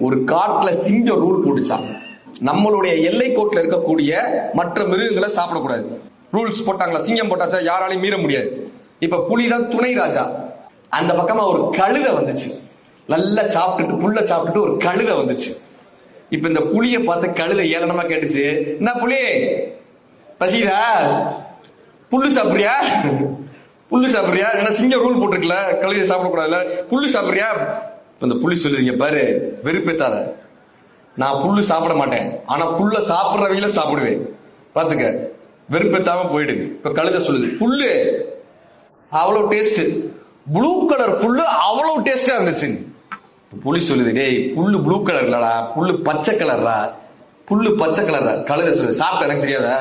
ஒரு காட்டுல சிங்கம் ரூல் போட்டுச்சான், நம்மளுடைய எல்லை கோட்டில் இருக்கக்கூடிய மற்ற மிருகங்களை சாப்பிடக்கூடாது. ரூல்ஸ் போட்டாங்களா, சிங்கம் போட்டாச்சா யாராலையும் மீற முடியாது. இப்ப புலிதான் துணை ராஜா. அந்த பக்கமா ஒரு கழுதை வந்துச்சு, நல்லா சாப்பிட்டுட்டு புல்ல சாப்பிட்டுட்டு ஒரு கழுதை வந்துச்சு. இப்ப இந்த புலிய பார்த்து கழுதை ஏளனமா கேட்டுச்சு, என்ன புலி பசிதா, புல்லு சாப்பிடுறியா, புல்லு சாப்பிடுறியா? ஏன்னா சிங்கம் ரூல் போட்டிருக்கல, கழுதை சாப்பிடக்கூடாதுல, புல்லு சாப்பிடுறியா? இந்த புலி சொல்லுதுங்க பாரு, வெறுப்பேத்தாத, நான் புல்லு சாப்பிட மாட்டேன், ஆனா புல்ல சாப்பிடுறவங்கள சாப்பிடுவேன், பாத்துக்க, வெறுப்பேத்தாம போயிடுது. இப்ப கழுதை சொல்லுது, புல்லு அவ்வளவு டேஸ்ட், ப்ளூ கலர் புல்லு அவ்வளவு டேஸ்டா இருந்துச்சு. புலி சொல்லுது, டேய் புல்லு ப்ளூ கலர் இல்லடா, புல்லு பச்சை கலர்ரா, புல்லு பச்சை கலர். கழுதை சொல்லுது, சாப்பிட்ட எனக்கு தெரியாதா,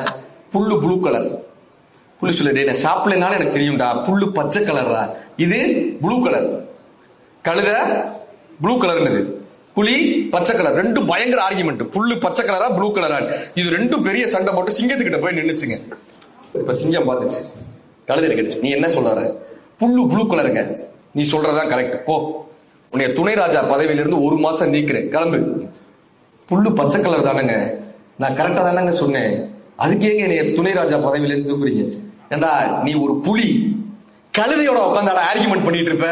புல்லு ப்ளூ கலர். புலி சொல்லுது, டேய் நான் சாப்பிடலனாலும் எனக்கு தெரியும்டா, புல்லு பச்சை கலர்ரா, இது ப்ளூ கலர். கழுதை ப்ளூ கலர்னது, புலி பச்சை கலர். ரெண்டும் பயங்கர ஆர்குமெண்ட், புல்லு பச்சை கலரா ப்ளூ கலரா. இது ரெண்டும் பெரிய சண்டை போட்டு சிங்கத்துக்கிட்ட போய் நின்னுச்சுங்க. இப்ப சிங்கம் பார்த்துச்சு, கழுதை கேட்டுச்சு, நீ என்ன சொல்ற? புல்லு ப்ளூ கலருங்க, நீ சொல்றதான் கரெக்ட், போ, உன்னைய துணை ராஜா பதவியிலிருந்து 1 மாசம் நீக்கிறேன், கிளம்பு. புல்லு பச்சை கலர் தானங்க, நான் கரெக்டா தானங்க சொன்னேன், அதுக்கு ஏங்க என்னைய துணை ராஜா பதவியிலிருந்து தூக்குறீங்க? ஏண்டா நீ ஒரு புலி, கழுதையோட உட்காந்து ஆர்குமெண்ட் பண்ணிட்டு இருப்ப.